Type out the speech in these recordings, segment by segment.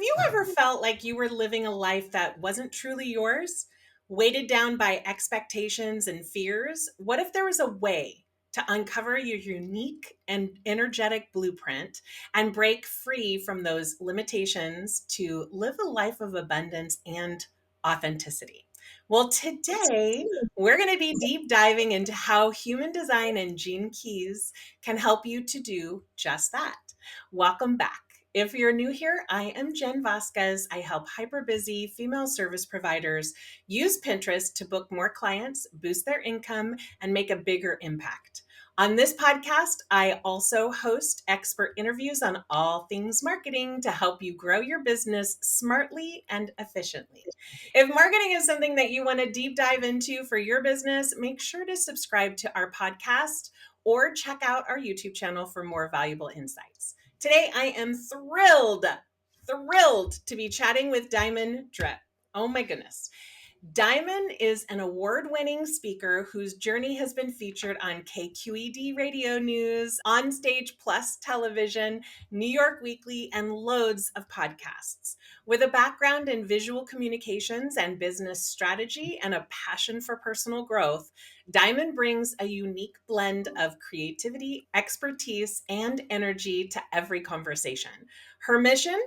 Have you ever felt like you were living a life that wasn't truly yours, weighted down by expectations and fears? What if there was a way to uncover your unique and energetic blueprint and break free from those limitations to live a life of abundance and authenticity? Well, today we're going to be deep diving into how human design and gene keys can help you to do just that. Welcome back. If you're new here, I am Jen Vasquez. I help hyper busy female service providers use Pinterest to book more clients, boost their income, and make a bigger impact. On this podcast, I also host expert interviews on all things marketing to help you grow your business smartly and efficiently. If marketing is something that you want to deep dive into for your business, make sure to subscribe to our podcast or check out our YouTube channel for more valuable insights. Today, I am thrilled to be chatting with Diamond Drip. Oh my goodness. Diamond is an award-winning speaker whose journey has been featured on KQED Radio News, On Stage Plus Television, New York Weekly, and loads of podcasts. With a background in visual communications and business strategy and a passion for personal growth, Diamond brings a unique blend of creativity, expertise, and energy to every conversation. Her mission?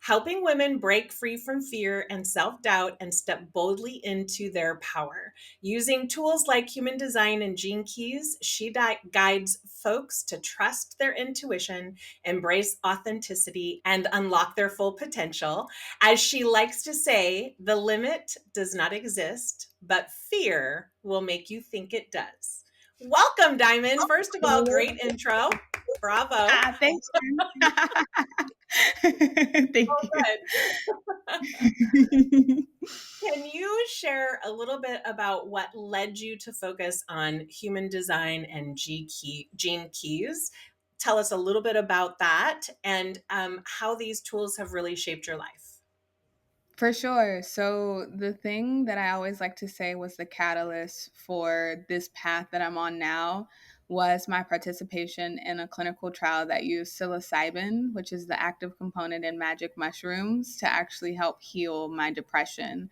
Helping women break free from fear and self-doubt and step boldly into their power. Using tools like human design and gene keys, she guides folks to trust their intuition, embrace authenticity, and unlock their full potential. As she likes to say, the limit does not exist, but fear will make you think it does. Welcome, Diamond. First of all, great intro. Bravo. Thanks. Thank Oh, you. good. Can you share a little bit about what led you to focus on human design and gene keys? Tell us a little bit about that and how these tools have really shaped your life. For sure. So, the thing that I always like to say was the catalyst for this path that I'm on now was my participation in a clinical trial that used psilocybin, which is the active component in magic mushrooms, to actually help heal my depression.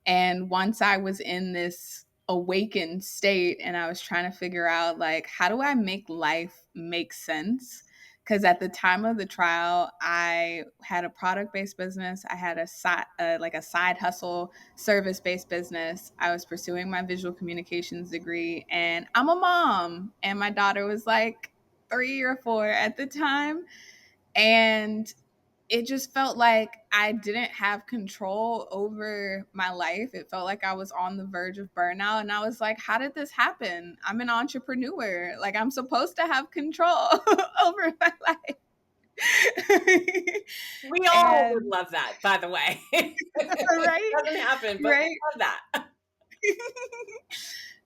And once I was in this awakened state and I was trying to figure out, like, how do I make life make sense? Because at the time of the trial, I had a product-based business. I had a side hustle, service-based business. I was pursuing my visual communications degree, and I'm a mom. And my daughter was like 3 or 4 at the time, and it just felt like I didn't have control over my life. It felt like I was on the verge of burnout. And I was like, how did this happen? I'm an entrepreneur. Like, I'm supposed to have control over my life. We all would And love that, by the way. It right, doesn't happen, but we right. love that.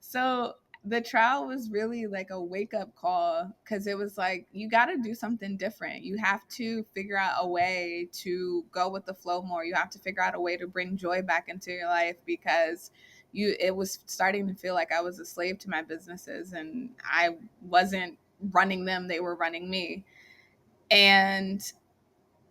So the trial was really like a wake up call, because it was like, you got to do something different. You have to figure out a way to go with the flow more. You have to figure out a way to bring joy back into your life, because it was starting to feel like I was a slave to my businesses and I wasn't running them, they were running me. And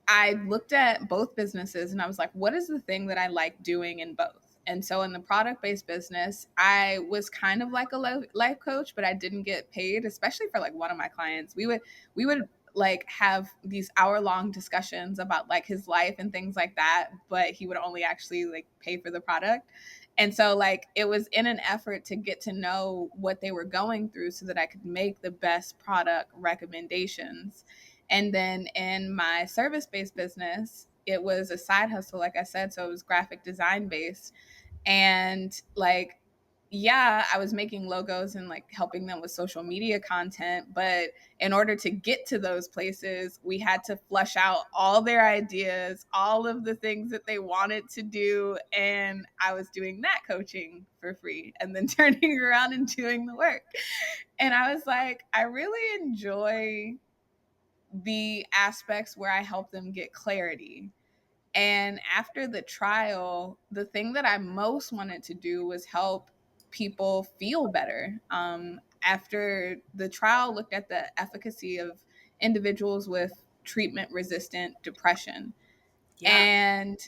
I looked at both businesses and I was like, what is the thing that I like doing in both? And so in the product based business, I was kind of like a life coach, but I didn't get paid, especially for like one of my clients. We would like have these hour-long discussions about like his life and things like that, but he would only actually like pay for the product. And so like it was in an effort to get to know what they were going through so that I could make the best product recommendations. And then in my service based business, it was a side hustle, like I said. So it was graphic design based. And like, yeah, I was making logos and like helping them with social media content. But in order to get to those places, we had to flush out all their ideas, all of the things that they wanted to do. And I was doing that coaching for free and then turning around and doing the work. And I was like, I really enjoy the aspects where I help them get clarity. And after the trial, the thing that I most wanted to do was help people feel better. After the trial looked at the efficacy of individuals with treatment resistant depression. Yeah. And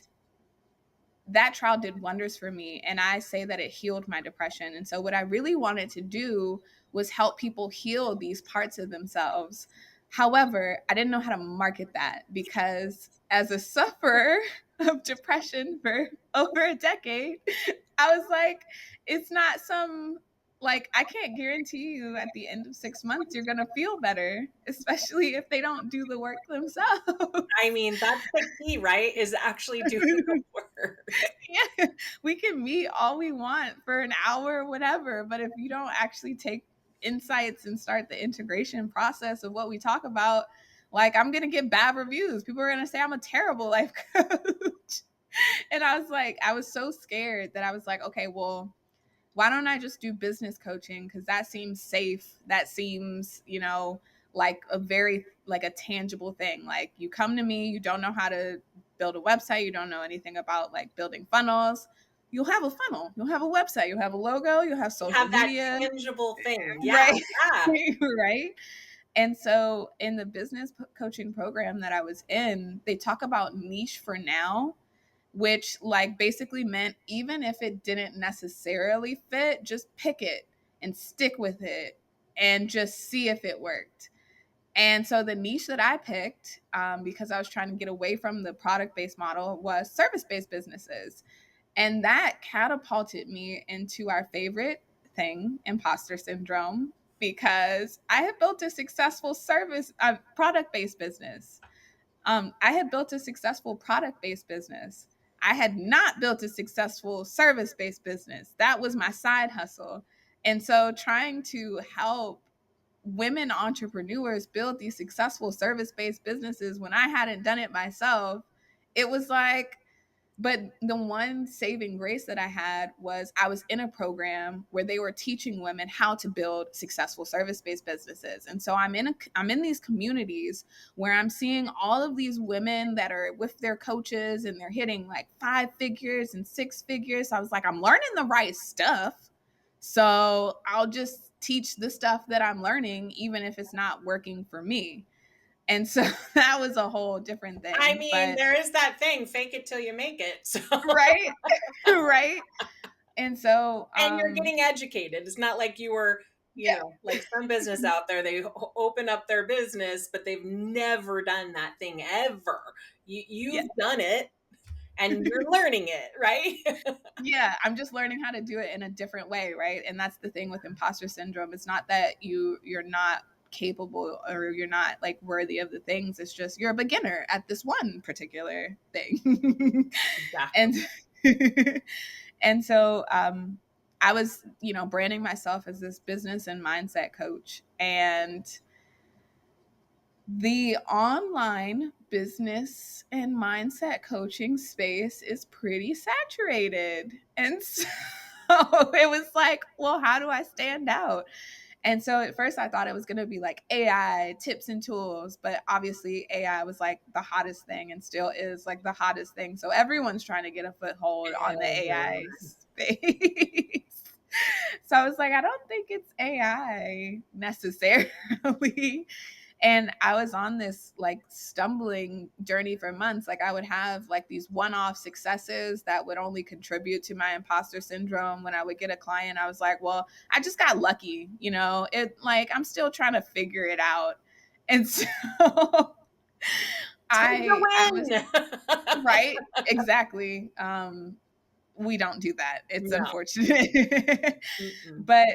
that trial did wonders for me. And I say that it healed my depression. And so, what I really wanted to do was help people heal these parts of themselves. However, I didn't know how to market that because, as a sufferer of depression for over a decade, I was like, it's not some, like, I can't guarantee you at the end of 6 months you're going to feel better, especially if they don't do the work I themselves. mean, that's the key, right? Is actually doing the work. Yeah, we can meet all we want for an hour or whatever, but if you don't actually take insights and start the integration process of what we talk about, like, I'm gonna get bad reviews. People are gonna say I'm a terrible life coach. And I was like, I was so scared that I was like, okay, well, why don't I just do business coaching? Because that seems safe. That seems, like a very, like a tangible thing. Like, you come to me, you don't know how to build a website, you don't know anything about like building funnels. You'll have a funnel, you'll have a website, you'll have a logo, you'll have social Have that media, tangible thing. Yeah. right? Yeah. Right. And so in the business coaching program that I was in, they talk about niche for now, which like basically meant even if it didn't necessarily fit, just pick it and stick with it and just see if it worked. And so the niche that I picked, because I was trying to get away from the product based model, was service based businesses. And that catapulted me into our favorite thing, imposter syndrome, because I had built a successful product based business. I had built a successful product based business. I had not built a successful service based business. That was my side hustle. And so trying to help women entrepreneurs build these successful service based businesses when I hadn't done it myself, it was like, but the one saving grace that I had was I was in a program where they were teaching women how to build successful service-based businesses. And so I'm in these communities where I'm seeing all of these women that are with their coaches and they're hitting like 5 figures and 6 figures. So I was like, I'm learning the right stuff. So I'll just teach the stuff that I'm learning, even if it's not working for me. And so that was a whole different I thing. mean, But there is that thing, fake it till you make it. So, right. Right. And so, and you're getting educated. It's not like you were, yeah, like some business out there, they open up their business, but they've never done that thing ever. yeah, You've done it and you're learning it, right? yeah. I'm just learning how to do it in a different way, right? And that's the thing with imposter syndrome. It's not that you're not capable or you're not like worthy of the things. It's just you're a beginner at this one particular thing. Exactly. And and so I was, branding myself as this business and mindset coach. And the online business and mindset coaching space is pretty saturated. And so it was like, well, how do I stand out? And so at first I thought it was going to be like AI tips and tools, but obviously AI was like the hottest thing and still is like the hottest thing. So everyone's trying to get a foothold on the AI Everyone. space. So I was like, I don't think it's AI necessarily. And I was on this like stumbling journey for months. Like, I would have like these one-off successes that would only contribute to my imposter syndrome. When I would get a client, I was like, well, I just got lucky, it, like, I'm still trying to figure it out. And so Take I was the win. right. Exactly. We don't do that. It's No. unfortunate. Mm-mm. But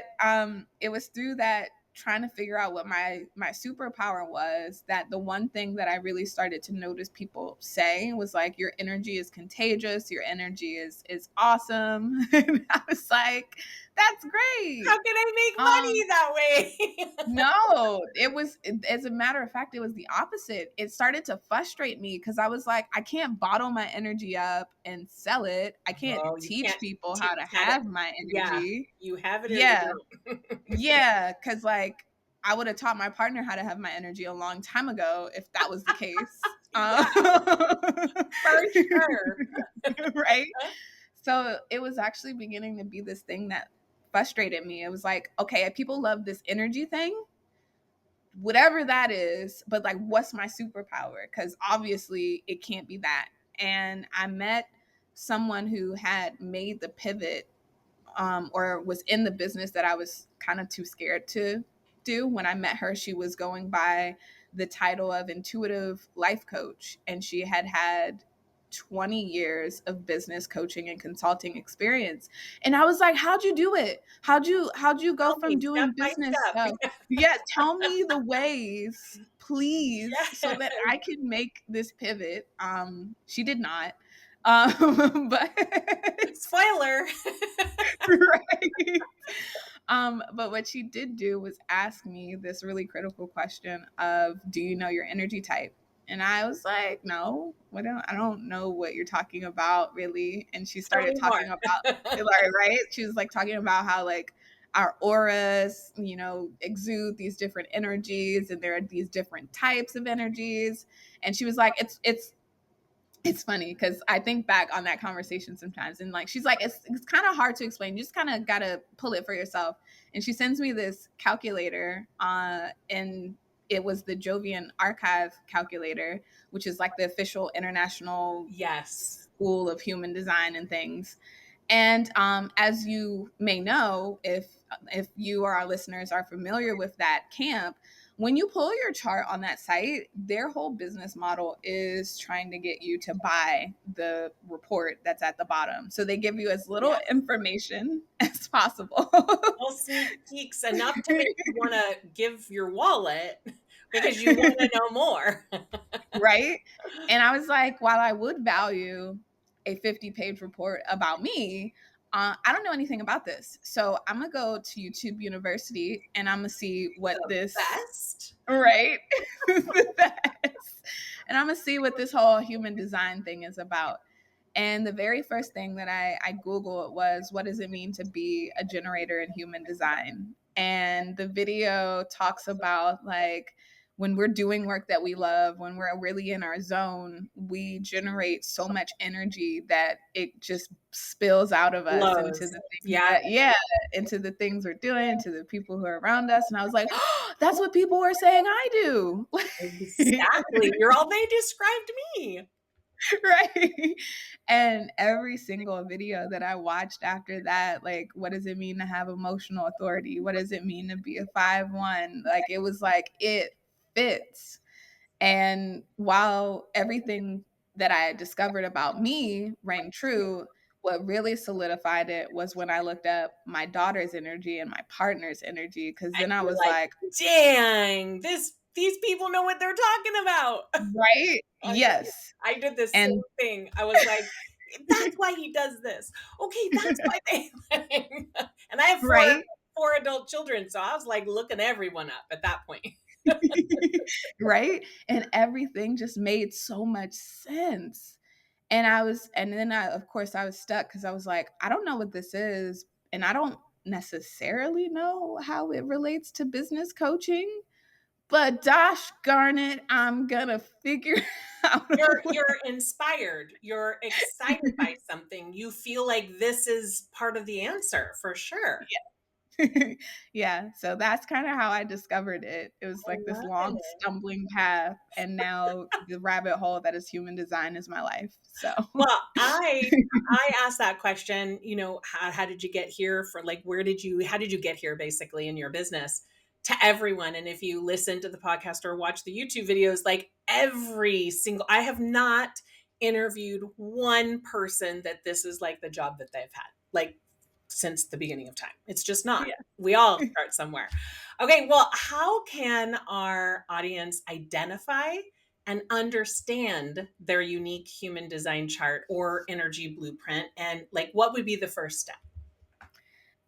it was through that trying to figure out what my superpower was, that the one thing that I really started to notice people say was like, your energy is contagious, your energy is awesome. And I was like, that's How great. can I make um money that way? no, as a matter of fact, it was the opposite. It started to frustrate me because I was like, I can't bottle my energy up and sell it. I can't Oh, you teach can't people how to teach how to, have my yeah, energy. you have it or you Yeah. don't. Yeah. Cause like I would have taught my partner how to have my energy a long time ago if that was the case. Yeah, for sure. Right. So it was actually beginning to be this thing that frustrated me. It was like, okay, people love this energy thing, whatever that is, but like, what's my superpower? Because obviously it can't be that. and I met someone who had made the pivot, or was in the business that I was kind of too scared to do. When I met her, she was going by the title of intuitive life coach, and she had had 20 years of business coaching and consulting experience. And I was like, how'd you do it? How'd you go Tell from me step doing by business step. stuff? Yeah, tell me the ways, please, so Yeah. that I can make this pivot. She did not. But Spoiler. right. But what she did do was ask me this really critical question of, do you know your energy type? And I was like, no, I don't know what you're talking about really. And she Tell started me more. talking about, like, right? She was like talking about how like our auras, exude these different energies, and there are these different types of energies. And she was like, it's funny because I think back on that conversation sometimes, and like she's like, it's kind of hard to explain. You just kind of gotta pull it for yourself. And she sends me this calculator, and it was the Jovian Archive calculator, which is like the official international Yes. school of human design and things. And as you may know, if you or our listeners are familiar with that camp, when you pull your chart on that site, their whole business model is trying to get you to buy the report that's at the bottom. So they give you as little Yeah. information as possible. All sneak peeks enough to make you want to give your wallet because you want to know more. Right? And I was like, while I would value a 50-page report about me, I don't know anything about this. So I'm going to go to YouTube University and I'm going to see what The this, best. right? The best. And I'm going to see what this whole human design thing is about. And the very first thing that I Googled was, what does it mean to be a generator in human design? And the video talks about like, when we're doing work that we love, when we're really in our zone, we generate so much energy that it just spills out of us into Blows. the things Yeah, that, yeah, into the things we're doing, to the people who are around us. And I was like, oh, that's what people were saying I do. exactly. You're all they described me. Right. And every single video that I watched after that, like, what does it mean to have emotional authority? What does it mean to be a 5-1? Like, it was like, it fits. And while everything that I had discovered about me rang true, what really solidified it was when I looked up my daughter's energy and my partner's energy. Cause And then I you're was like, like, dang, these people know what they're talking about. right? I Yes. I did the same And thing. I was like, that's why he does this. Okay, that's why they and I have right. four adult children, so I was like looking everyone up at that point. Right? And everything just made so much sense. And then of course, I was stuck because I was like, I don't know what this is. And I don't necessarily know how it relates to business coaching, but gosh darn it, I'm gonna figure out a way. You're inspired. You're excited by something. You feel like this is part of the answer for sure. Yeah, so that's kind of how I discovered it. It was I like this love long it. stumbling path, and now the rabbit hole that is human design is my life. So Well, I asked that question, how did you get here for like how did you get here basically in your business to everyone? And if you listen to the podcast or watch the YouTube videos, like I have not interviewed one person that this is like the job that they've had, like since the beginning of time. It's just not. yeah. We all start somewhere. Okay, well, how can our audience identify and understand their unique human design chart or energy blueprint? And like, what would be the first step?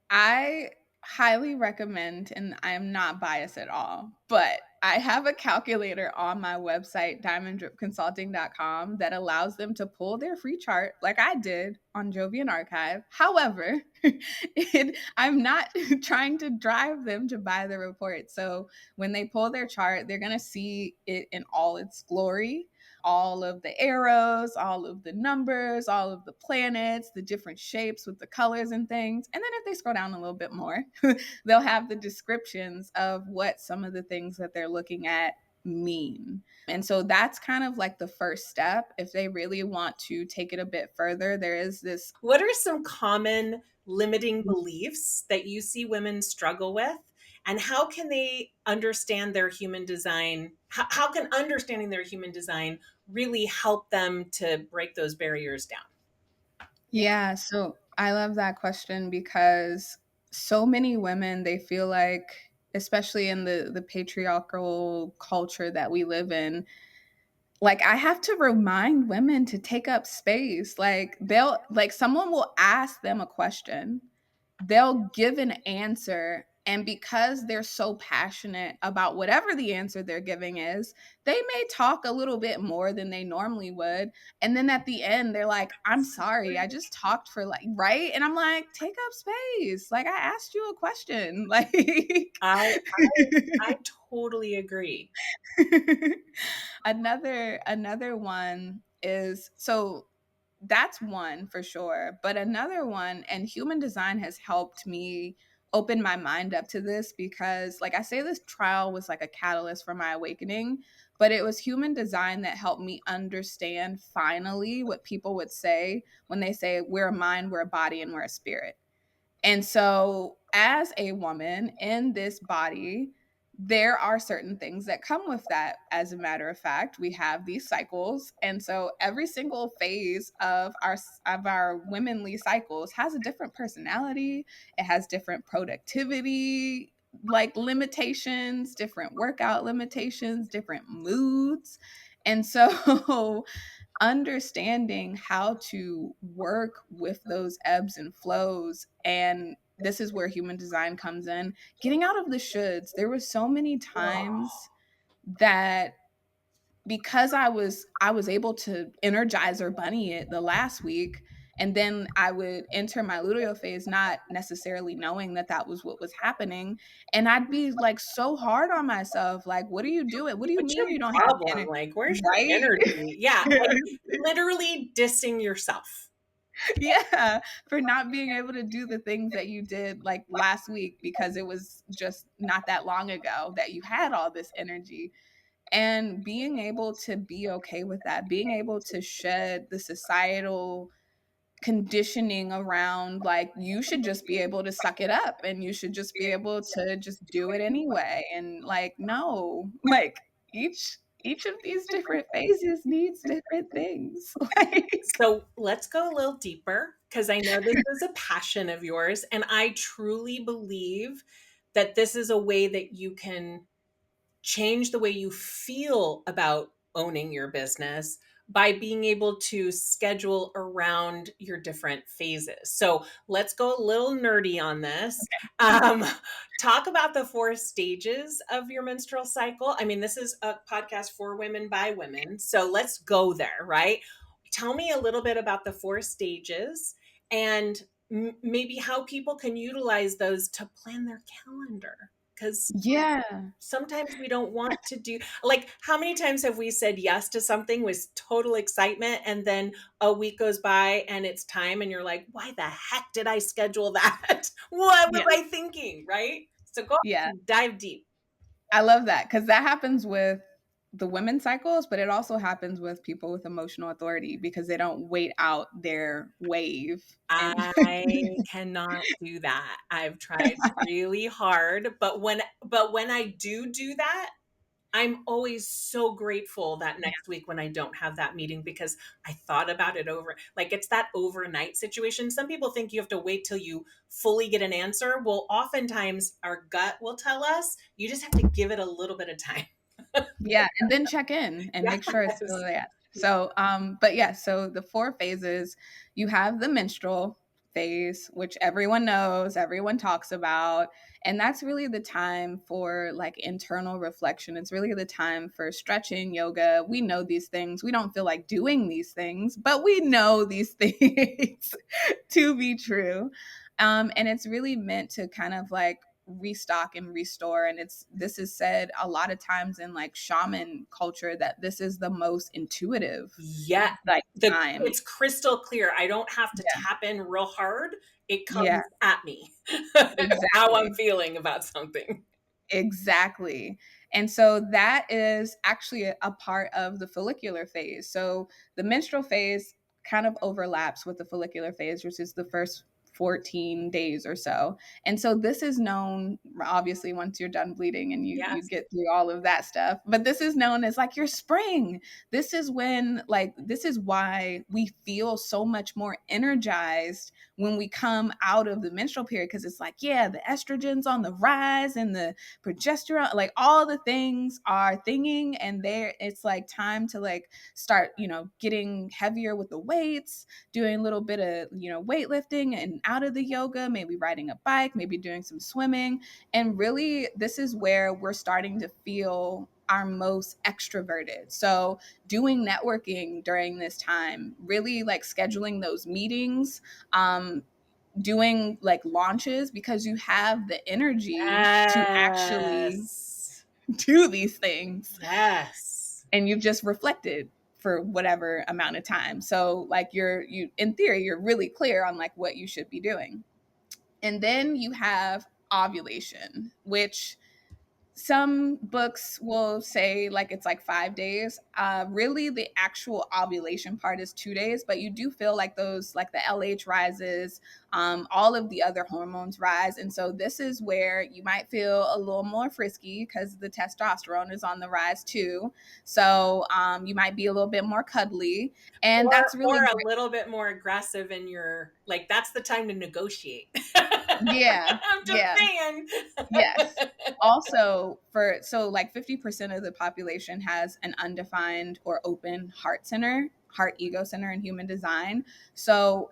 I highly recommend, and I am not biased at all, but I have a calculator on my website, diamonddripconsulting.com, that allows them to pull their free chart like I did on Jovian Archive. However, I'm not trying to drive them to buy the report. So when they pull their chart, they're going to see it in all its glory, all of the arrows, all of the numbers, all of the planets, the different shapes with the colors and things. And then if they scroll down a little bit more, they'll have the descriptions of what some of the things that they're looking at mean? And so that's kind of like the first step. If they really want to take it a bit further, there is this. What are some common limiting beliefs that you see women struggle with? And how can they understand their human design? How can understanding their human design really help them to break those barriers down? Yeah, so I love that question because so many women, they feel like, especially in the patriarchal culture that we live in, like I have to remind women to take up space. Like they'll like someone will ask them a question, they'll give an answer, and because they're so passionate about whatever the answer they're giving is, they may talk a little bit more than they normally would, and then at the end they're like, I'm sorry, I just talked for like, right? And I'm like, take up space, like I asked you a question. Like I totally agree. another one is, so that's one for sure. But another one, and human design has helped me open my mind up to this because, like I say, this trial was like a catalyst for my awakening, but it was human design that helped me understand finally what people would say when they say, we're a mind, we're a body, and we're a spirit. And so, as a woman in this body, there are certain things that come with that. As a matter of fact, we have these cycles, and so every single phase of our womanly cycles has a different personality. It has different productivity like limitations, different workout limitations, different moods. And so understanding how to work with those ebbs and flows, and this is where human design comes in, getting out of the shoulds. There were so many times that, because I was able to energize or bunny it the last week, and then I would enter my luteal phase not necessarily knowing that that was what was happening, and I'd be like so hard on myself, like, what are you doing? What do you What's mean your you don't have problem? energy? Like, where's your Right. energy? Yeah, like literally dissing yourself. Yeah, for not being able to do the things that you did like last week because it was just not that long ago that you had all this energy. And being able to be okay with that, being able to shed the societal conditioning around like you should just be able to suck it up and you should just be able to just do it anyway, and like, no, like each of these different phases needs different things. Like, So let's go a little deeper because I know this is a passion of yours. And I truly believe that this is a way that you can change the way you feel about owning your business by being able to schedule around your different phases. So let's go a little nerdy on this. Um, talk about the four stages of your menstrual cycle. I mean, this is a podcast for women by women. So let's go there, right? Tell me a little bit about the four stages and maybe how people can utilize those to plan their calendar. Because yeah. sometimes we don't want to do, like, how many times have we said yes to something with total excitement and then a week goes by and it's time and you're like, why the heck did I schedule that? What was Yeah. I thinking, right? So go Yeah. dive deep. I love that because that happens with the women's cycles, but it also happens with people with emotional authority because they don't wait out their wave. And I cannot do that. I've tried really hard, but when I do that, I'm always so grateful that next week when I don't have that meeting because I thought about it over. Like, it's that overnight situation. Some people think you have to wait till you fully get an answer. Well, oftentimes our gut will tell us you just have to give it a little bit of time. yeah, and then check in and make sure it's still Yes. there. So, but yeah, so the four phases, you have the menstrual phase, which everyone knows, everyone talks about, and that's really the time for like internal reflection. It's really the time for stretching, yoga. We know these things. We don't feel like doing these things, but we know these things to be true. And it's really meant to kind of like restock and restore, and this is said a lot of times in like shaman culture that this is the most intuitive Yeah. like The time. it's crystal clear. I don't have to tap in real hard. It Yeah, comes at me how I'm exactly. feeling about something. Exactly. And so that is actually a part of the follicular phase. So the menstrual phase kind of overlaps with the follicular phase, which is the first 14 days or so. And so this is known, obviously, once you're done bleeding and you Yes. get through all of that stuff, but this is known as like your spring. This is when, like, this is why we feel so much more energized when we come out of the menstrual period, because it's like, yeah, the estrogen's on the rise and the progesterone, like all the things are thinging, and there it's like time to like start, getting heavier with the weights, doing a little bit of, weightlifting and out of the yoga, maybe riding a bike, maybe doing some swimming. And really, this is where we're starting to feel our most extroverted. So, doing networking during this time, really like scheduling those meetings, doing like launches, because you have the energy to actually Yes. do these things, Yes. and you've just reflected for whatever amount of time. So like you in theory, you're really clear on like what you should be doing. And then you have ovulation, which some books will say like it's like 5 days. Really, the actual ovulation part is 2 days, but you do feel like those, like the LH rises, all of the other hormones rise. And so this is where you might feel a little more frisky because the testosterone is on the rise too. So you might be a little bit more cuddly. And Or that's really or a great. little bit more aggressive in your, like, that's the time to negotiate. Yeah. I'm just Yeah. saying. Yes. Also, for so like 50% of the population has an undefined or open heart center, heart ego center in human design. So,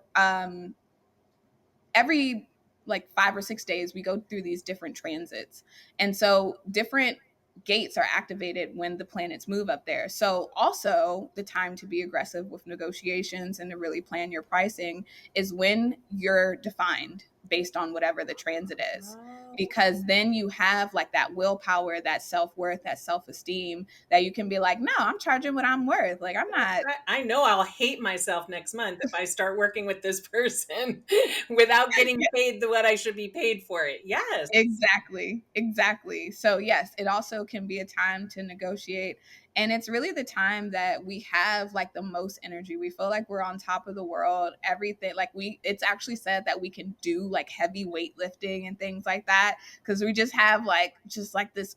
every like 5 or 6 days we go through these different transits, and so different gates are activated when the planets move up there. So also the time to be aggressive with negotiations and to really plan your pricing is when you're defined based on whatever the transit is, Oh, because then you have like that willpower, that self-worth, that self-esteem, that you can be like, no, I'm charging what I'm worth, like I'm that's not. right. I know I'll hate myself next month if I start working with this person without getting paid the what I should be paid for it. Yes. Exactly, exactly. So, yes, it also can be a time to negotiate. And it's really the time that we have like the most energy. We feel like we're on top of the world, everything. Like, it's actually said that we can do like heavy weightlifting and things like that because we just have like, just like this,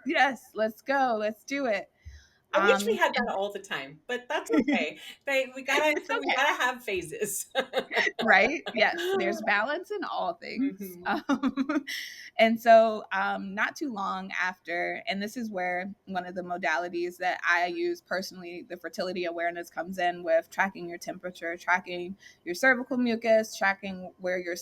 yes, let's go, let's do it. I wish we had that And all the time, but that's okay. We gotta it's we okay. gotta have phases. Right? Yes, there's balance in all things. Mhm. And so, not too long after, and this is where one of the modalities that I use personally, the fertility awareness, comes in with tracking your temperature, tracking your cervical mucus, tracking where your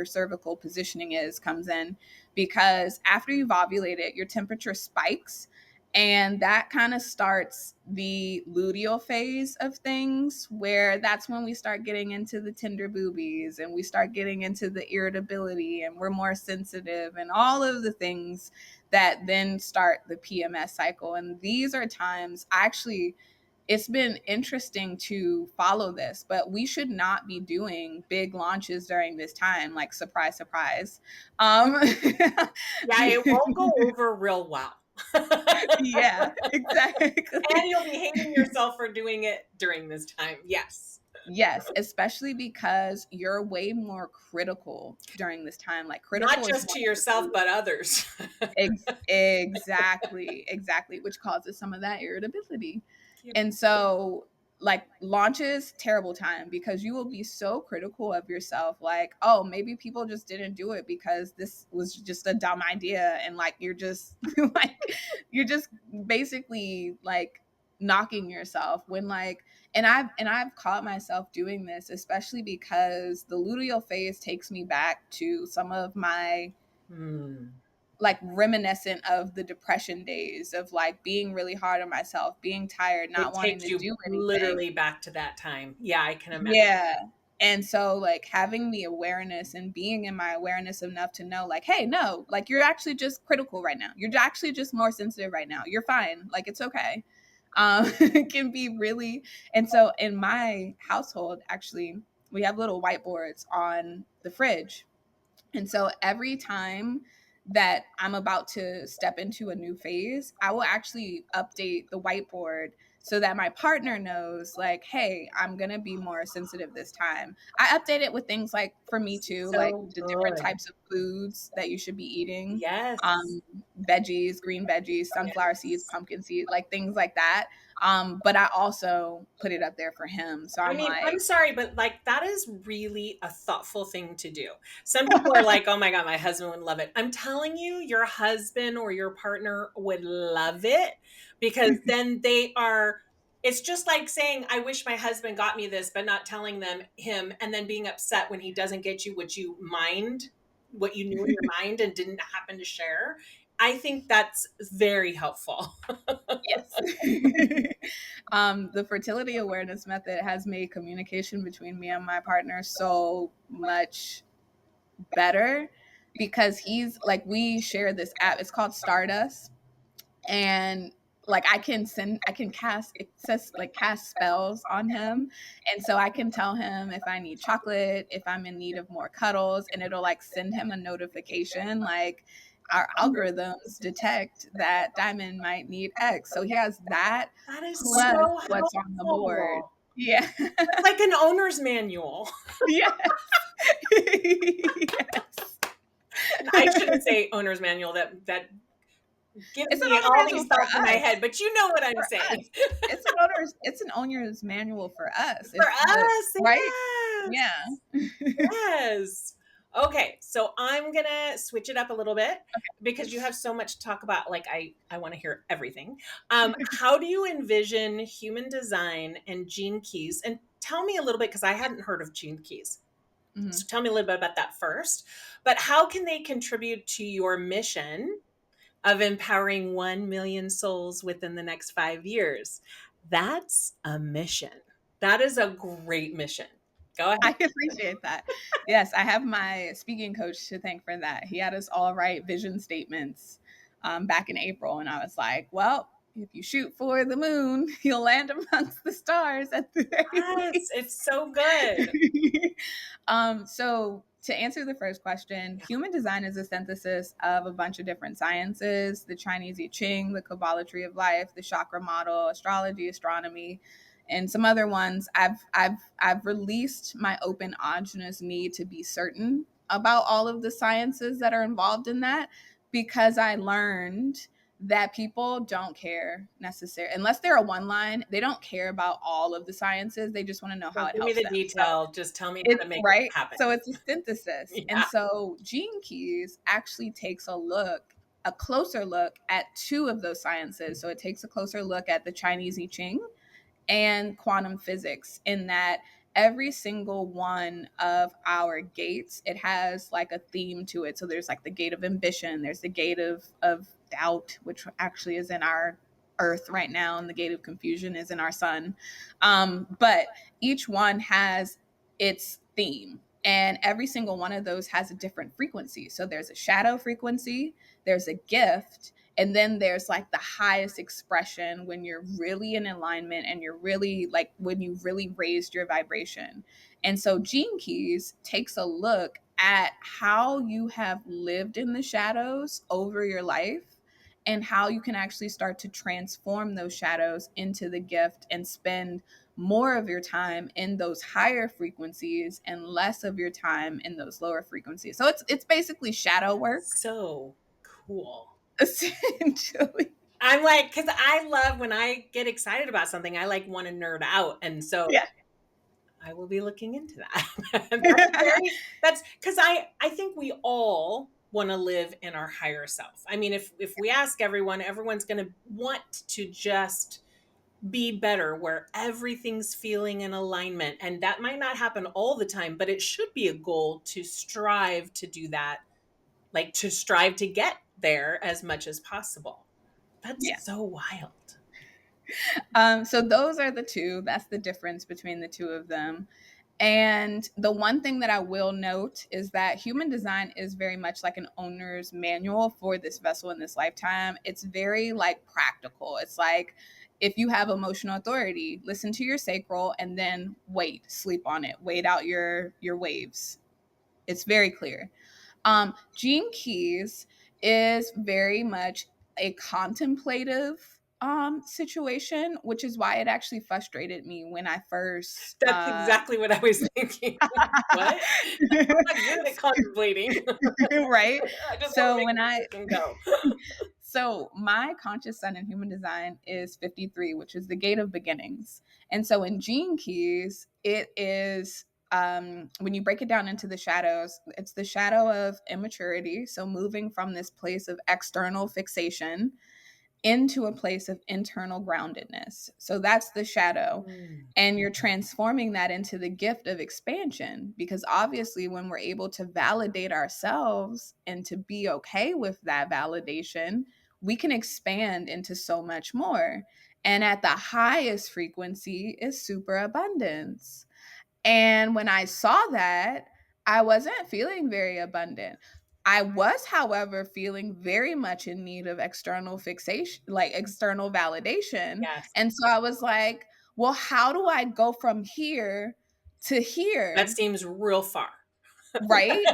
cervical positioning is, comes in, because after you've ovulated, your temperature spikes, and that kind of starts the luteal phase of things, where that's when we start getting into the tender boobies and we start getting into the irritability and we're more sensitive and all of the things that then start the PMS cycle. And these are times, actually, it's been interesting to follow this, but we should not be doing big launches during this time. Like, surprise, surprise. Um, Yeah, it won't go over real well. yeah, And exactly. you'll be hating yourself for doing it during this time. Yes. Yes, especially because you're way more critical during this time. Like, Not critical is just one to of the yourself, roots. but others. Exactly, exactly, which causes some of that irritability. Yep. And so, like, launches, terrible time, because you will be so critical of yourself. Like, oh, maybe people just didn't do it because this was just a dumb idea. And like, you're just like, you're just basically like knocking yourself when like, and I've caught myself doing this, especially because the luteal phase takes me back to some of my Hmm. like reminiscent of the depression days of like being really hard on myself, being tired, not It wanting takes to you do anything. literally back to that time. Yeah, I can imagine. Yeah. And so like having the awareness and being in my awareness enough to know like, hey, no, like you're actually just critical right now. You're actually just more sensitive right now. You're fine. Like, it's okay. It can be really, and so in my household, actually, we have little whiteboards on the fridge. And so every time that I'm about to step into a new phase, I will actually update the whiteboard so that my partner knows, like, hey, I'm going to be more sensitive this time. I update it with things like, for me too, like So the different good. types of foods that you should be eating. Yes. Um, Veggies, green veggies, sunflower seeds, Yes. pumpkin seeds, like things like that. But I also put it up there for him. So I I'm mean, I'm like, sorry, but like that is really a thoughtful thing to do. Some people are like, oh my God, my husband would love it. I'm telling you, your husband or your partner would love it because then they are, it's just like saying, I wish my husband got me this, but not telling them him and then being upset when he doesn't get you what you knew in your mind and didn't happen to share. I think that's very helpful. yes. The fertility awareness method has made communication between me and my partner so much better because he's like, we share this app. It's called Stardust. And like I can cast, it says like cast spells on him. And so I can tell him if I need chocolate, if I'm in need of more cuddles, and it'll like send him a notification like our algorithms detect that Diamond might need X. So he has that That is plus so what's on the board. helpful. Yeah. It's like an owner's manual. Yes. Yes. I shouldn't say owner's manual. That gives It's an me owner all manual these for thoughts in my us. head, but you know what I'm For saying. us. It's an owner's manual for us. For If the us, right? yes. Yeah. Yes. Okay, so I'm gonna switch it up a little bit because you have so much to talk about. Like I want to hear everything. How do you envision human design and gene keys? And tell me a little bit because I hadn't heard of gene keys. Mhm. So tell me a little bit about that first. But how can they contribute to your mission of empowering 1 million souls within the next 5 years? That's a mission. That is a great mission. Go ahead. I appreciate that. Yes, I have my speaking coach to thank for that. He had us all write vision statements back in April, and I was like, "Well, if you shoot for the moon, you'll land amongst the stars at the very Yes, it's least." so good. So to answer the first question, human design is a synthesis of a bunch of different sciences: the Chinese I Ching, the Kabbalah tree of life, the chakra model, astrology, astronomy, and some other ones. I've released my open androgynous need to be certain about all of the sciences that are involved in that because I learned that people don't care necessarily unless they're a one line. They don't care about all of the sciences. They just want to know how Don't it give me helps the them. So detail. Just tell me how it's to make it right. happen. So it's a synthesis. And Yeah. so Gene Keys actually takes a closer look at two of those sciences. So it takes a closer look at the Chinese I Ching and quantum physics, in that every single one of our gates, it has like a theme to it. So there's like the gate of ambition, there's the gate of doubt, which actually is in our earth right now, and the gate of confusion is in our sun. But each one has its theme, and every single one of those has a different frequency. So there's a shadow frequency, there's a gift, and then there's like the highest expression when you're really in alignment and you're really like when you really raised your vibration. And so Gene Keys takes a look at how you have lived in the shadows over your life and how you can actually start to transform those shadows into the gift and spend more of your time in those higher frequencies and less of your time in those lower frequencies. So it's basically shadow work So cool. essentially. I'm like, because I love when I get excited about something, I like want to nerd out. And so Yeah. I will be looking into that. That's because I think we all want to live in our higher self. I mean, if we ask everyone, everyone's going to want to just be better where everything's feeling in alignment. And that might not happen all the time, but it should be a goal to strive to do that, like to strive to get there as much as possible. That's Yeah. so wild. So those are the two. That's the difference between the two of them. And the one thing that I will note is that human design is very much like an owner's manual for this vessel in this lifetime. It's very like practical. It's like, if you have emotional authority, listen to your sacral and then wait, sleep on it, wait out your waves. It's very clear. Gene Keys is very much a contemplative situation, which is why it actually frustrated me when I first That's exactly what I was thinking. What? I'm not good at contemplating. right? I just want to So make when a I decision go. so my conscious sun in human design is 53, which is the gate of beginnings. And so in Gene Keys, it is when you break it down into the shadows, it's the shadow of immaturity. So moving from this place of external fixation into a place of internal groundedness. So that's the shadow. Mm. And you're transforming that into the gift of expansion because obviously, when we're able to validate ourselves and to be okay with that validation, we can expand into so much more. And at the highest frequency is superabundance. And when I saw that, I wasn't feeling very abundant. I was, however, feeling very much in need of external fixation, like external validation. Yes. And so I was like, well, how do I go from here to That here? seems real far. Right.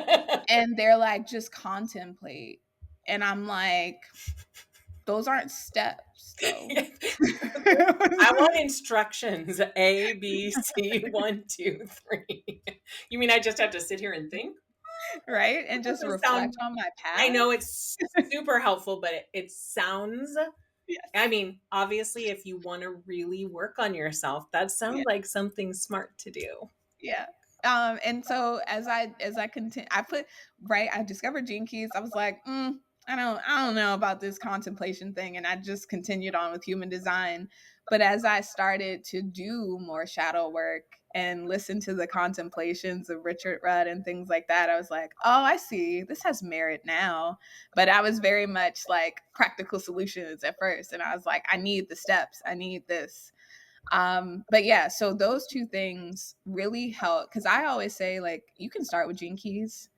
And they're like, just contemplate. And I'm like, those aren't steps, though. I want instructions A, B, C, one, two, three. You mean I just have to sit here and think? Right. That And just doesn't reflect sound, on my I know past. it's super helpful, but it sounds, I Yes. mean, obviously, if you want to really work on yourself, that sounds like something smart to do. Yeah. And so as I continue, I put right. I discovered Gene Keys. I was like, I don't know about this contemplation thing, and I just continued on with human design. But as I started to do more shadow work and listen to the contemplations of Richard Rudd and things like that, I was like, oh, I see. This has merit now. But I was very much like practical solutions at first, and I was like, I need the steps. I need this. But yeah, so those two things really help because I always say like you can start with Gene Keys.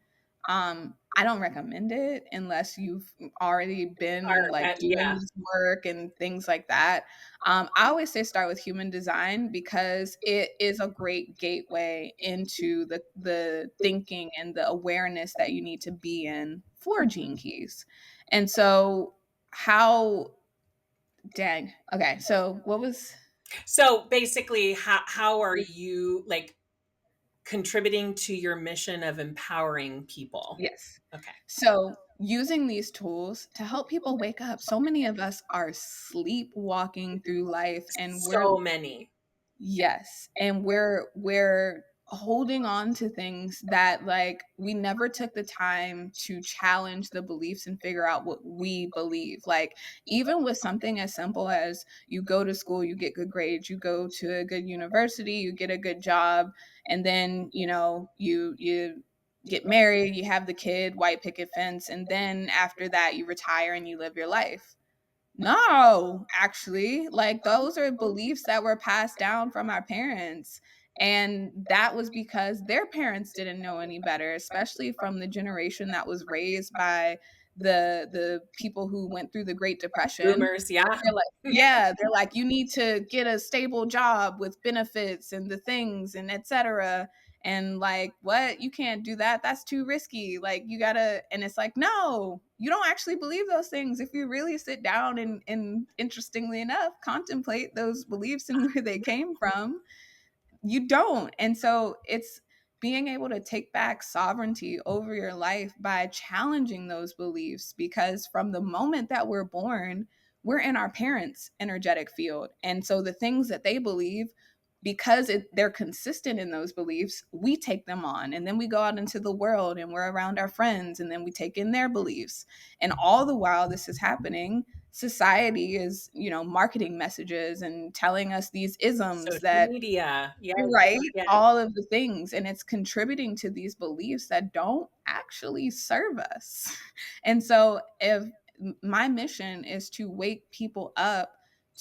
I don't recommend it unless you've already been like doing Yeah. this work and things like that. I always say start with human design because it is a great gateway into the thinking and the awareness that you need to be in for Gene Keys. And so how dang. Okay, so what was So basically, how are you like contributing to your mission of empowering people? yes. Okay. So, using these tools to help people wake up. So many of us are sleepwalking through life and we're So many. yes, and we're holding on to things that like we never took the time to challenge the beliefs and figure out what we believe. Like even with something as simple as you go to school, you get good grades, you go to a good university, you get a good job, and then, you get married, you have the kid, white picket fence, and then after that you retire and you live your life. No, actually, like those are beliefs that were passed down from our parents. And that was because their parents didn't know any better, especially from the generation that was raised by the people who went through the Great Depression. Boomers, yeah. They're like, yeah, they're like, you need to get a stable job with benefits and the things and etc. And like, what? You can't do that. That's too risky. Like, you gotta, and it's like, no, you don't actually believe those things. If you really sit down and interestingly enough, contemplate those beliefs and where they came from, you don't. And so it's being able to take back sovereignty over your life by challenging those beliefs because from the moment that we're born, we're in our parents' energetic field. And so the things that they believe, because they're consistent in those beliefs, we take them on. And then we go out into the world and we're around our friends and then we take in their beliefs. And all the while this is happening, society is, marketing messages and telling us these isms Social that media. Yes. right, Yes. all of the things, and it's contributing to these beliefs that don't actually serve us. And so if my mission is to wake people up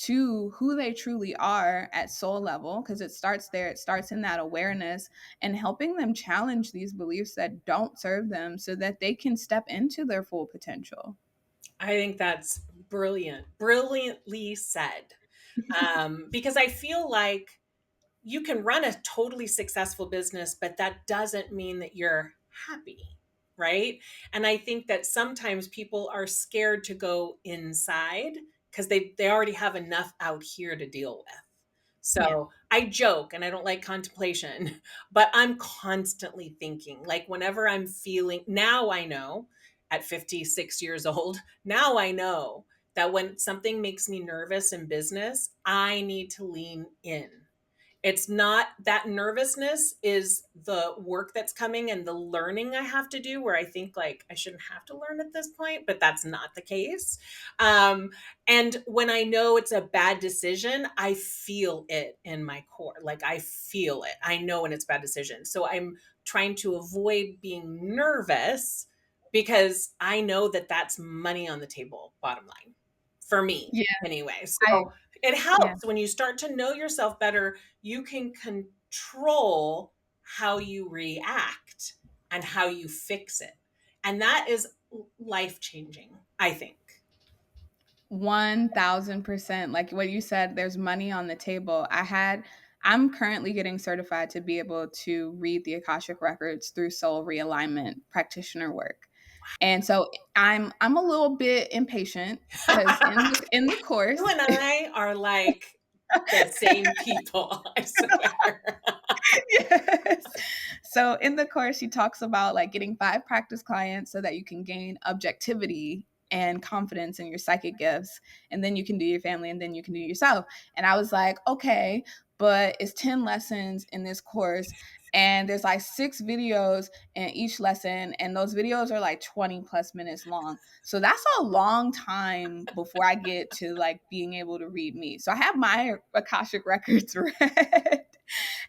to who they truly are at soul level, because it starts there, it starts in that awareness, and helping them challenge these beliefs that don't serve them so that they can step into their full potential. I think that's brilliant. Brilliantly said. Because I feel like you can run a totally successful business, but that doesn't mean that you're happy, right? And I think that sometimes people are scared to go inside because they already have enough out here to deal with. Yeah. So I joke and I don't like contemplation, but I'm constantly thinking. Like whenever I'm feeling, now I know at 56 years old, now I know that when something makes me nervous in business, I need to lean in. It's not that nervousness is the work that's coming and the learning I have to do, where I think like I shouldn't have to learn at this point, but that's not the case. Um, and when I know it's a bad decision, I feel it in my core. Like I feel it. I know when it's a bad decision. So I'm trying to avoid being nervous because I know that that's money on the table, bottom line, for me Yeah. anyway. I So it yeah. helps when you start to know yourself better, you can control how you react and how you fix it. And that is life changing, I think. 1000%. Like what you said, there's money on the table. I'm currently getting certified to be able to read the Akashic records through soul realignment practitioner work. And so I'm a little bit impatient because in the You course. and I are like the same people, I swear. Yes. So in the course, she talks about like getting 5 practice clients so that you can gain objectivity and confidence in your psychic gifts. And then you can do your family and then you can do yourself. And I was like, okay, but it's 10 lessons in this course. And there's like 6 videos in each lesson. And those videos are like 20 plus minutes long. So that's a long time before I get to like being able to read me. So I have my Akashic records read.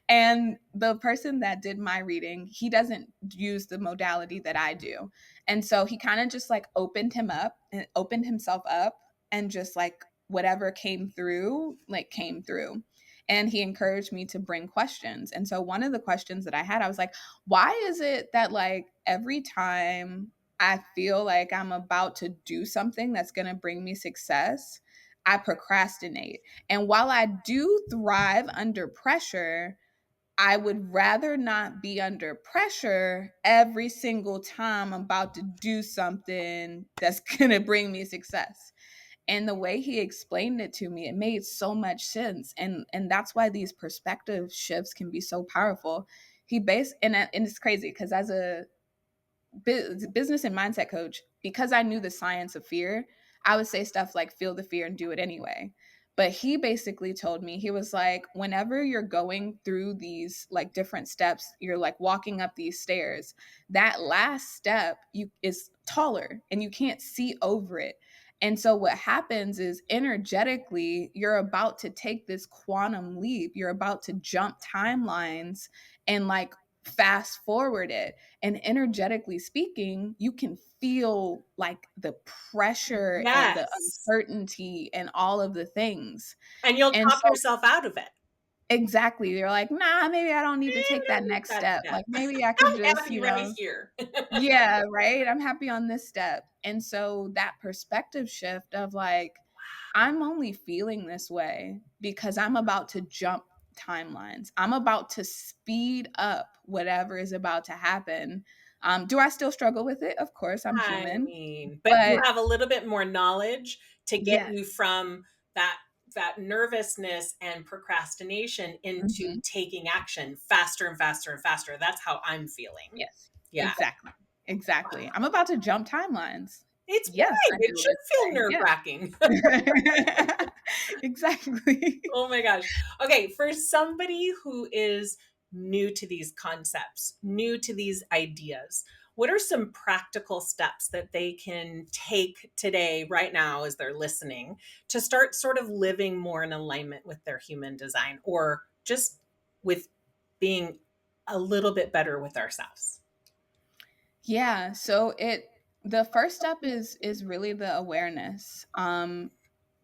And the person that did my reading, he doesn't use the modality that I do. And so he kind of just like opened him up and opened himself up and just like whatever came through, like came through. And he encouraged me to bring questions. And so one of the questions that I had, I was like, why is it that like every time I feel like I'm about to do something that's going to bring me success, I procrastinate? And while I do thrive under pressure, I would rather not be under pressure every single time I'm about to do something that's going to bring me success. And the way he explained it to me, it made so much sense. And that's why these perspective shifts can be so powerful. He based and it's crazy because as a business and mindset coach, because I knew the science of fear, I would say stuff like feel the fear and do it anyway. But he basically told me, he was like, whenever you're going through these like different steps, you're like walking up these stairs, that last step you is taller and you can't see over it. And so what happens is energetically, you're about to take this quantum leap. You're about to jump timelines and like fast forward it. And energetically speaking, you can feel like the pressure and the Yes. uncertainty and all of the things. And you'll And talk so yourself out of it. exactly, you're like, nah, maybe I don't need to take that next That's step. that. Like maybe I could I'm just, happy right you know, here. yeah, right. I'm happy on this step. And so that perspective shift of like, I'm only feeling this way because I'm about to jump timelines. I'm about to speed up whatever is about to happen. Do I still struggle with it? Of course, I'm I human. mean, but you But have a little bit more knowledge to get yes. you from that nervousness and procrastination into Mhm. taking action faster and faster and faster. That's how I'm feeling. Yes. Yeah. Exactly. Exactly. I'm about to jump timelines. It's Yes, fine. I It feel should this feel way. Yeah. nerve-wracking. Exactly. Oh my gosh. Okay, for somebody who is new to these concepts, new to these ideas, what are some practical steps that they can take today, right now, as they're listening, to start sort of living more in alignment with their human design or just with being a little bit better with ourselves? Yeah, so it the first step is really the awareness.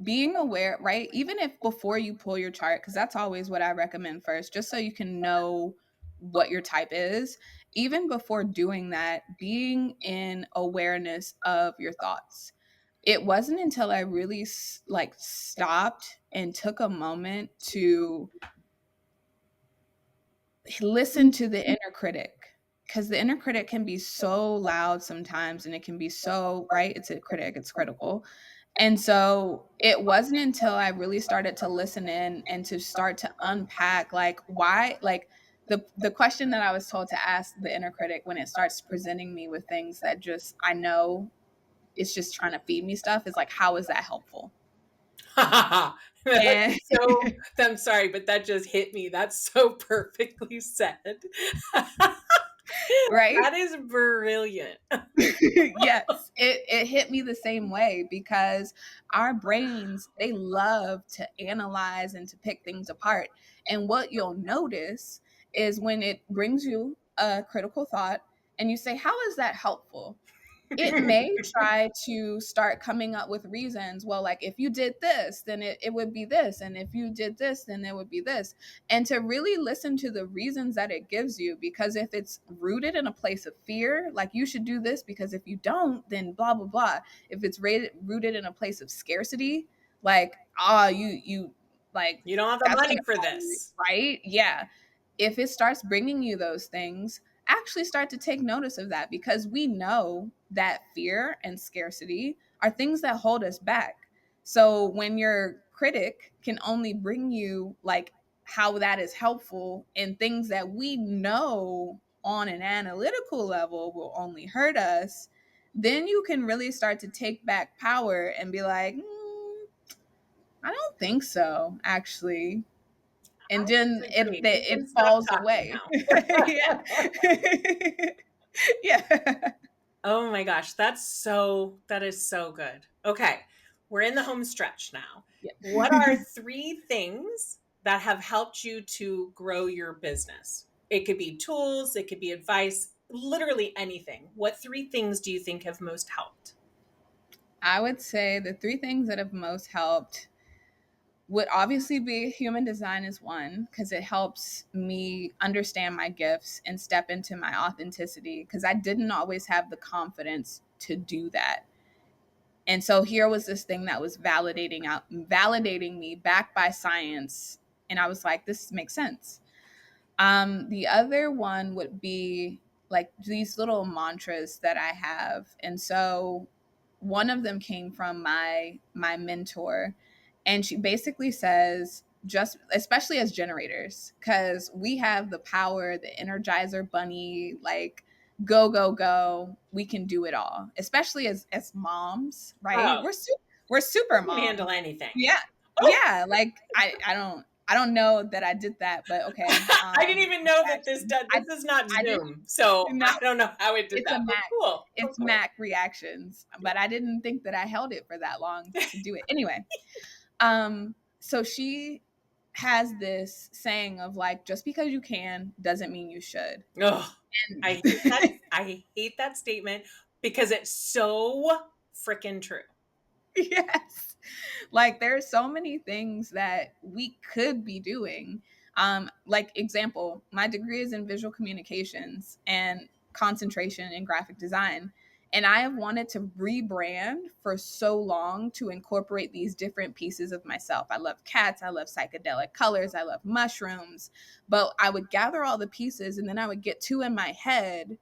Being aware, right? Even if before you pull your chart, because that's always what I recommend first, just so you can know what your type is. Even before doing that, being in awareness of your thoughts. It wasn't until I really like stopped and took a moment to listen to the inner critic, because the inner critic can be so loud sometimes, and it can be so, right? It's a critic, it's critical. And so it wasn't until I really started to listen in and to start to unpack, like, why, like, the question that I was told to ask the inner critic when it starts presenting me with things that just I know it's just trying to feed me stuff, is like, how is that helpful? That's And so, I'm sorry, but that just hit me. That's so perfectly said. right. That is brilliant. Yes, it hit me the same way, because our brains, they love to analyze and to pick things apart. And what you'll notice is when it brings you a critical thought and you say, how is that helpful? It may try to start coming up with reasons. Well, like, if you did this, then it would be this. And if you did this, then it would be this. And to really listen to the reasons that it gives you, because if it's rooted in a place of fear, like, you should do this because if you don't, then blah, blah, blah. If it's rooted in a place of scarcity, like, like, You don't have the that's going money to for cause you, this. right? Yeah. If it starts bringing you those things, actually start to take notice of that, because we know that fear and scarcity are things that hold us back. So when your critic can only bring you, like, how that is helpful in things that we know on an analytical level will only hurt us, then you can really start to take back power and be like, I don't think so, actually. And then Disagree. You it can stop falls talking away. now. Yeah. Yeah. Oh my gosh, that is so good. Okay, we're in the home stretch now. Yeah. What are three things that have helped you to grow your business? It could be tools, it could be advice, literally anything. What three things do you think have most helped? I would say the three things that have most helped would obviously be human design is one, because it helps me understand my gifts and step into my authenticity, because I didn't always have the confidence to do that. And so here was this thing that was validating me, backed by science, and I was like, this makes sense. The other one would be like these little mantras that I have. And so one of them came from my mentor, and she basically says, just especially as generators, because we have the power, the energizer bunny, like, go go go, we can do it all, especially as moms, right? Oh, We're super you can moms. handle anything. Yeah. Oh, Yeah, like, I don't know that I did that, but okay. I didn't even know that Action. this is not I didn't Zoom, so no, I don't know how it did it's a that, but Mac. cool. Go It's for it. Mac reactions, but I didn't think that I held it for that long to do it. Anyway, so she has this saying of, like, just because you can doesn't mean you should. Oh, And I hate that. I hate that statement because it's so freaking true. yes. Like, there's so many things that we could be doing. Like, example, my degree is in visual communications and concentration in graphic design. And I have wanted to rebrand for so long to incorporate these different pieces of myself. I love cats, I love psychedelic colors, I love mushrooms. But I would gather all the pieces and then I would get two in my head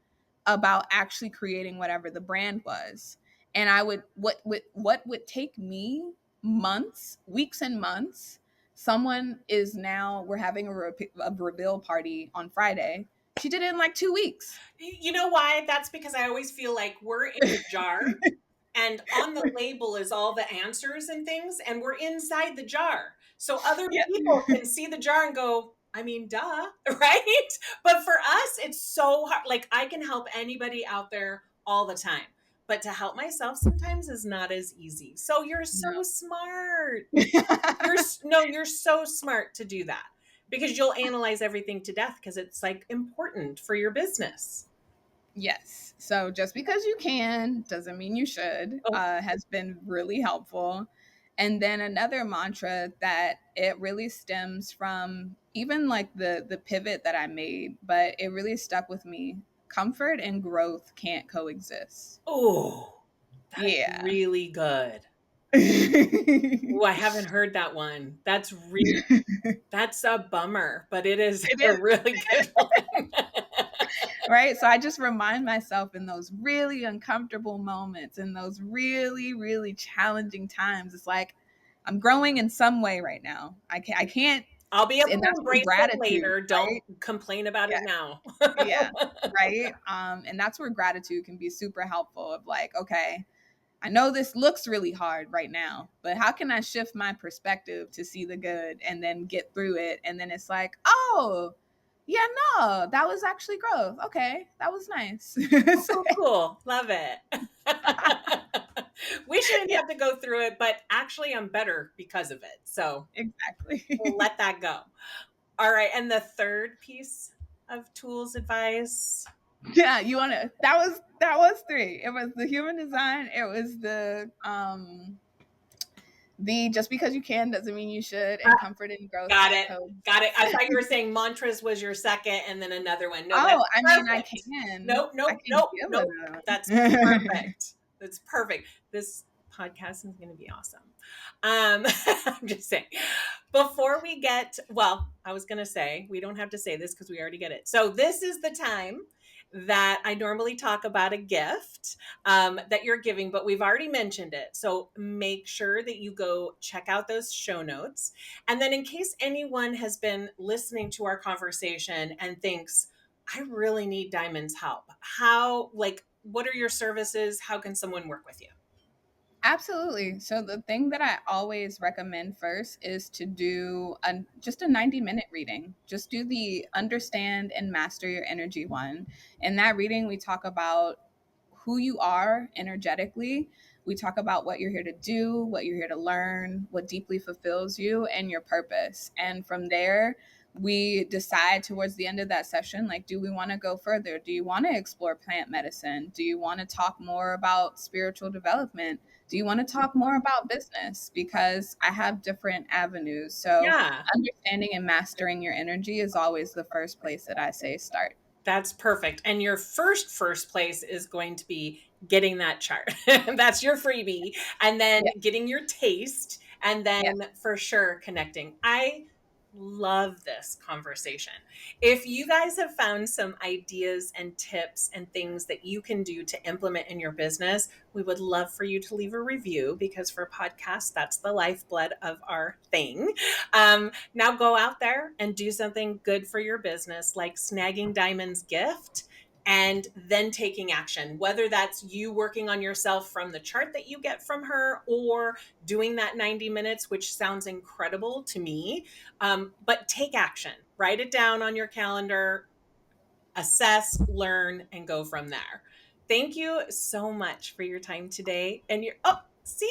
about actually creating whatever the brand was. And I would what would take me months, weeks and months. Someone is now, we're having a reveal party on Friday. She did it in like 2 weeks. You know why? That's because I always feel like we're in a jar and on the label is all the answers and things, and we're inside the jar. So other Yeah. people can see the jar and go, I mean, duh, right? But for us, it's so hard. Like, I can help anybody out there all the time, but to help myself sometimes is not as easy. So you're so smart. No, you're so smart to do that because you'll analyze everything to death because it's like important for your business. Yes. So just because you can doesn't mean you should, Oh, has been really helpful. And then another mantra that it really stems from even like the pivot that I made, but it really stuck with me. Comfort and growth can't coexist. oh, that's Yeah. really good. Oh, I haven't heard that one. That's a bummer, but it is It a is. really good one. Right? So I just remind myself in those really uncomfortable moments, in those really, really challenging times, it's like I'm growing in some way right now. I can't, I'll be able and to that's where embrace it gratitude, later. right? Don't complain about Yeah. it now. Yeah. Right. And that's where gratitude can be super helpful of like, okay, I know this looks really hard right now, but how can I shift my perspective to see the good and then get through it? And then it's like, oh, yeah, no, that was actually growth. Okay, that was nice. Cool, cool, cool. Love it. We shouldn't Yeah, have to go through it, but actually, I'm better because of it. So we'll exactly. let that go. All right. And the third piece of tools advice. Yeah, you want to, that was three. It was the human design, it was the just because you can doesn't mean you should, and comfort and growth Got it. codes. Got it. I thought you were saying mantras was your second and then another one. No, that's Oh, I mean, I perfect. can. Nope, I nope, can nope, give nope. That's it. perfect. That's perfect. This podcast is going to be awesome. I'm just saying. Before we get, well, I was going to say, we don't have to say this because we already get it. So, this is the time that I normally talk about a gift that you're giving, but we've already mentioned it. So, make sure that you go check out those show notes. And then, in case anyone has been listening to our conversation and thinks, I really need Diamond's help, how, like, what are your services? How can someone work with you? Absolutely. So the thing that I always recommend first is to do just a 90-minute reading. Just do the understand and master your energy one. In that reading, we talk about who you are energetically. We talk about what you're here to do, what you're here to learn, what deeply fulfills you, and your purpose. And from there, we decide towards the end of that session, like, do we want to go further? Do you want to explore plant medicine? Do you want to talk more about spiritual development? Do you want to talk more about business? Because I have different avenues. So, Yeah. understanding and mastering your energy is always the first place that I say start. That's perfect. And your first place is going to be getting that chart. That's your freebie. And then Yeah. getting your taste and then Yeah. for sure connecting. I love this conversation. If you guys have found some ideas and tips and things that you can do to implement in your business, we would love for you to leave a review because for podcasts, that's the lifeblood of our thing. Now go out there and do something good for your business, like snagging Diamond's gift and then taking action, whether that's you working on yourself from the chart that you get from her or doing that 90 minutes, which sounds incredible to me. But take action, write it down on your calendar, assess, learn, and go from there. Thank you so much for your time today. And you're, oh, see,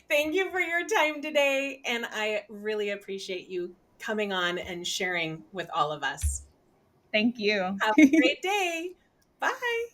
thank you for your time today. And I really appreciate you coming on and sharing with all of us. Thank you. Have a great day. Bye.